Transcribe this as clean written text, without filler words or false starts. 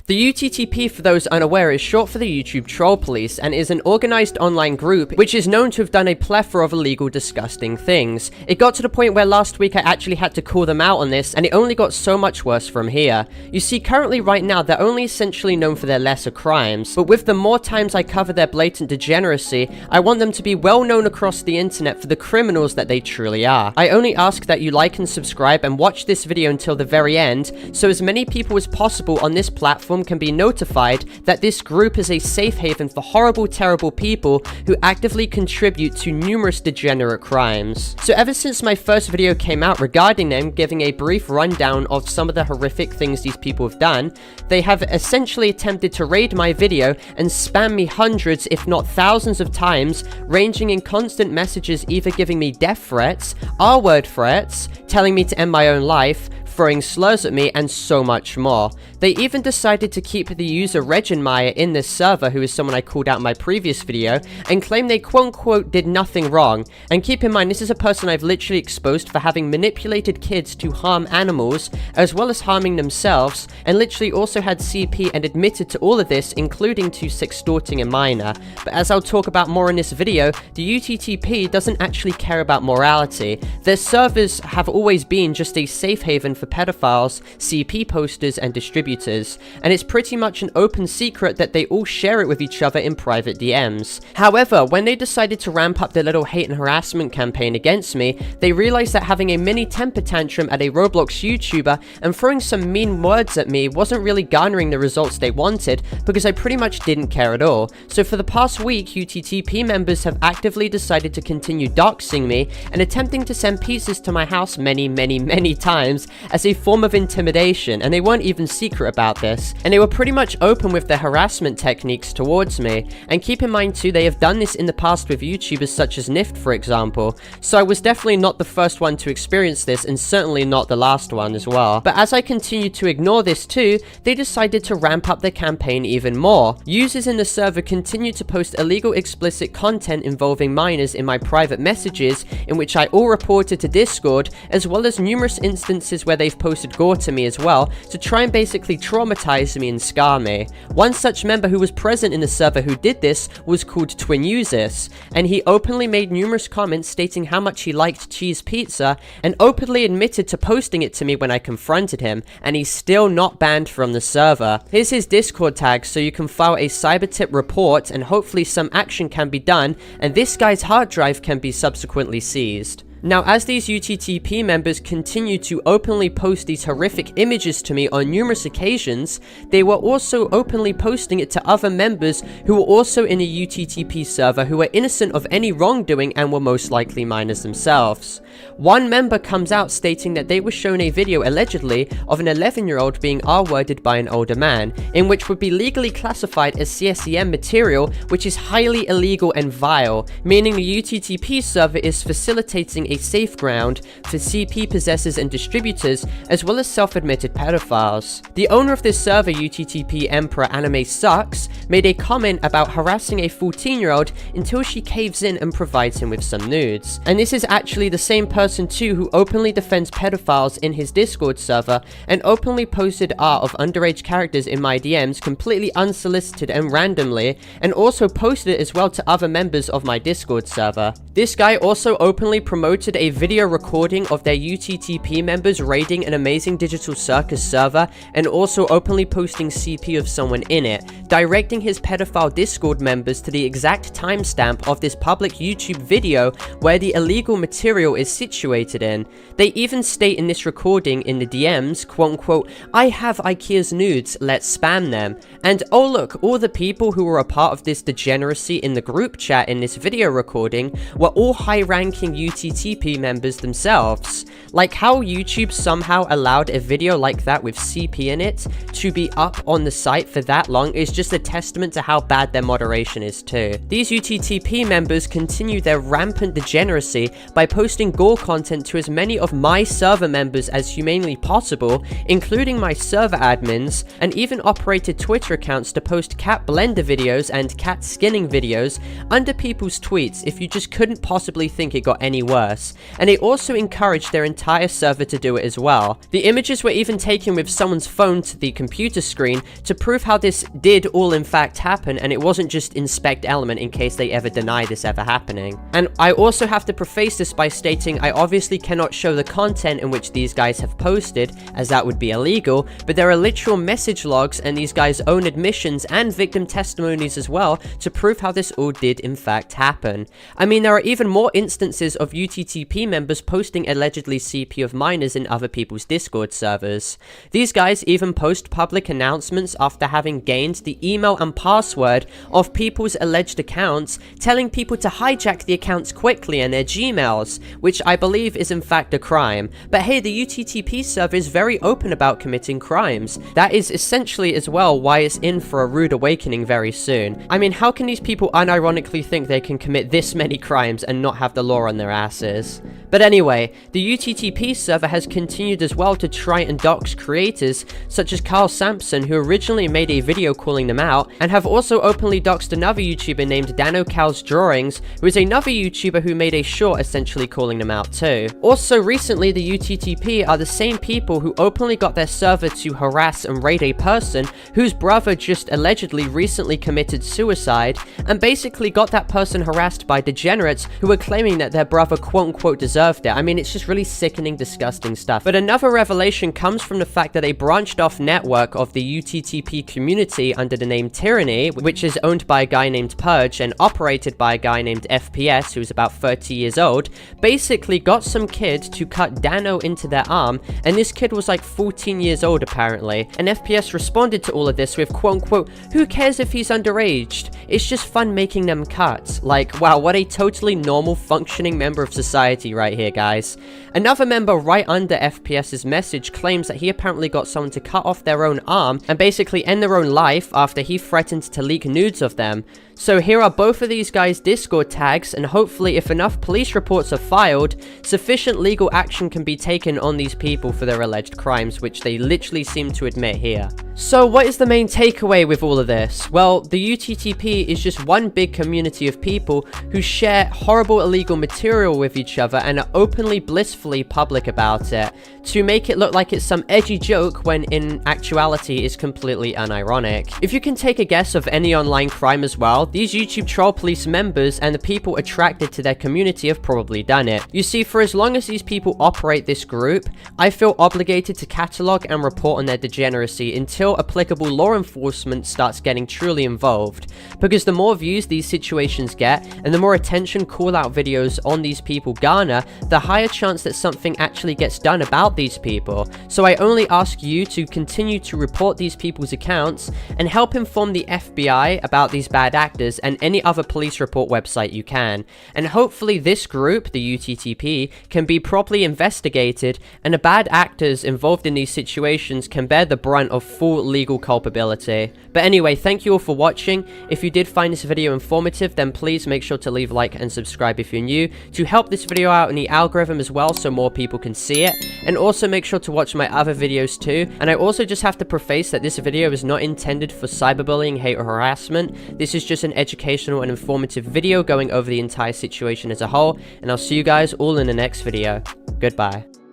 The UTTP, for those unaware, is short for the YouTube Troll Police and is an organized online group which is known to have done a plethora of illegal, disgusting things. It got to the point where last week I actually had to call them out on this, and it only got so much worse from here. You see, currently right now they're only essentially known for their lesser crimes, but with the more times I cover their blatant degeneracy, I want them to be well known across the internet for the criminals that they truly are. I only ask that you like and subscribe and watch this video until the very end, so as many people as possible on this platform can be notified that this group is a safe haven for horrible, terrible people who actively contribute to numerous degenerate crimes. So ever since my first video came out regarding them, giving a brief rundown of some of the horrific things these people have done, they have essentially attempted to raid my video and spam me hundreds, if not thousands of times, ranging in constant messages either giving me death threats, R-word threats, telling me to end my own life, throwing slurs at me, and so much more. They even decided to keep the user Reginmeyer in this server, who is someone I called out in my previous video, and claim they quote-unquote did nothing wrong. And keep in mind, this is a person I've literally exposed for having manipulated kids to harm animals, as well as harming themselves, and literally also had CP and admitted to all of this, including to sextorting a minor. But as I'll talk about more in this video, the UTTP doesn't actually care about morality. Their servers have always been just a safe haven for pedophiles, CP posters, and distributors, and it's pretty much an open secret that they all share it with each other in private DMs. However, when they decided to ramp up their little hate and harassment campaign against me, they realized that having a mini temper tantrum at a Roblox YouTuber and throwing some mean words at me wasn't really garnering the results they wanted, because I pretty much didn't care at all. So for the past week, UTTP members have actively decided to continue doxing me and attempting to send pizzas to my house many times as a form of intimidation, and they weren't even secret about this, and they were pretty much open with their harassment techniques towards me. And keep in mind too, they have done this in the past with YouTubers such as Nift, for example, so I was definitely not the first one to experience this, and certainly not the last one as well. But as I continued to ignore this too, they decided to ramp up their campaign even more. Users in the server continued to post illegal, explicit content involving minors in my private messages, in which I all reported to Discord, as well as numerous instances where they've posted gore to me as well, to try and basically traumatize me and scar me. One such member who was present in the server who did this was called Twin Uses, and he openly made numerous comments stating how much he liked cheese pizza, and openly admitted to posting it to me when I confronted him, and he's still not banned from the server. Here's his Discord tag so you can file a cyber tip report, and hopefully some action can be done, and this guy's hard drive can be subsequently seized. Now, as these UTTP members continue to openly post these horrific images to me on numerous occasions, they were also openly posting it to other members who were also in a UTTP server who were innocent of any wrongdoing and were most likely minors themselves. One member comes out stating that they were shown a video allegedly of an 11-year-old being R-worded by an older man, in which would be legally classified as CSEM material, which is highly illegal and vile, meaning the UTTP server is facilitating a safe ground for CP possessors and distributors, as well as self-admitted pedophiles. The owner of this server, UTTP Emperor Anime Sucks, made a comment about harassing a 14-year-old until she caves in and provides him with some nudes. And this is actually the same person too who openly defends pedophiles in his Discord server and openly posted art of underage characters in my DMs completely unsolicited and randomly, and also posted it as well to other members of my Discord server. This guy also openly promoted a video recording of their UTTP members raiding an Amazing Digital Circus server, and also openly posting CP of someone in it, directing his pedophile Discord members to the exact timestamp of this public YouTube video where the illegal material is situated in. They even state in this recording in the DMs, quote unquote, "I have IKEA's nudes, let's spam them." And oh look, all the people who were a part of this degeneracy in the group chat in this video recording were all high-ranking UTTP members themselves. Like how YouTube somehow allowed a video like that with CP in it to be up on the site for that long is just a testament to how bad their moderation is too. These UTTP members continue their rampant degeneracy by posting gore content to as many of my server members as humanely possible, including my server admins, and even operated Twitter accounts to post cat blender videos and cat skinning videos under people's tweets if you just couldn't possibly think it got any worse. worse, and they also encouraged their entire server to do it as well. The images were even taken with someone's phone to the computer screen to prove how this did all in fact happen, and it wasn't just inspect element in case they ever deny this ever happening. And I also have to preface this by stating I obviously cannot show the content in which these guys have posted, as that would be illegal, but there are literal message logs and these guys' own admissions and victim testimonies as well to prove how this all did in fact happen. I mean, there are even more instances of UTTP members posting allegedly CP of minors in other people's Discord servers. These guys even post public announcements after having gained the email and password of people's alleged accounts, telling people to hijack the accounts quickly and their Gmails, which I believe is in fact a crime. But hey, the UTTP server is very open about committing crimes. That is essentially as well why it's in for a rude awakening very soon. I mean, how can these people unironically think they can commit this many crimes and not have the law on their asses? But anyway, the UTTP server has continued as well to try and dox creators such as Carl Sampson, who originally made a video calling them out, and have also openly doxed another YouTuber named Dano Cal's Drawings, who is another YouTuber who made a short essentially calling them out too. Also recently, the UTTP are the same people who openly got their server to harass and raid a person whose brother just allegedly recently committed suicide, and basically got that person harassed by degenerates who were claiming that their brother quote-unquote deserved it. I mean, it's just really sickening, disgusting stuff. But another revelation comes from the fact that a branched off network of the UTTP community under the name Tyranny, which is owned by a guy named Purge and operated by a guy named FPS, who's about 30 years old, basically got some kid to cut Dano into their arm, and this kid was like 14 years old apparently. And FPS responded to all of this with quote-unquote, "Who cares if he's underaged? It's just fun making them cut." Like, wow, what a totally normal, functioning member of society right here, guys. Another member right under FPS's message claims that he apparently got someone to cut off their own arm and basically end their own life after he threatened to leak nudes of them. So here are both of these guys' Discord tags, and hopefully if enough police reports are filed, sufficient legal action can be taken on these people for their alleged crimes, which they literally seem to admit here. So what is the main takeaway with all of this? Well, the UTTP is just one big community of people who share horrible illegal material with each other and are openly blissfully public about it, to make it look like it's some edgy joke when in actuality is completely unironic. If you can take a guess of any online crime as well, these YouTube Troll Police members and the people attracted to their community have probably done it. You see, for as long as these people operate this group, I feel obligated to catalog and report on their degeneracy until applicable law enforcement starts getting truly involved. Because the more views these situations get, and the more attention call-out videos on these people garner, the higher chance that something actually gets done about these people. So I only ask you to continue to report these people's accounts and help inform the FBI about these bad actors and any other police report website you can. And hopefully this group, the UTTP, can be properly investigated and the bad actors involved in these situations can bear the brunt of full legal culpability. But anyway, thank you all for watching. If you did find this video informative, then please make sure to leave a like and subscribe if you're new to help this video out in the algorithm as well so more people can see it. And also make sure to watch my other videos too. And I also just have to preface that this video is not intended for cyberbullying, hate, or harassment. This is just an educational and informative video going over the entire situation as a whole. And I'll see you guys all in the next video. Goodbye.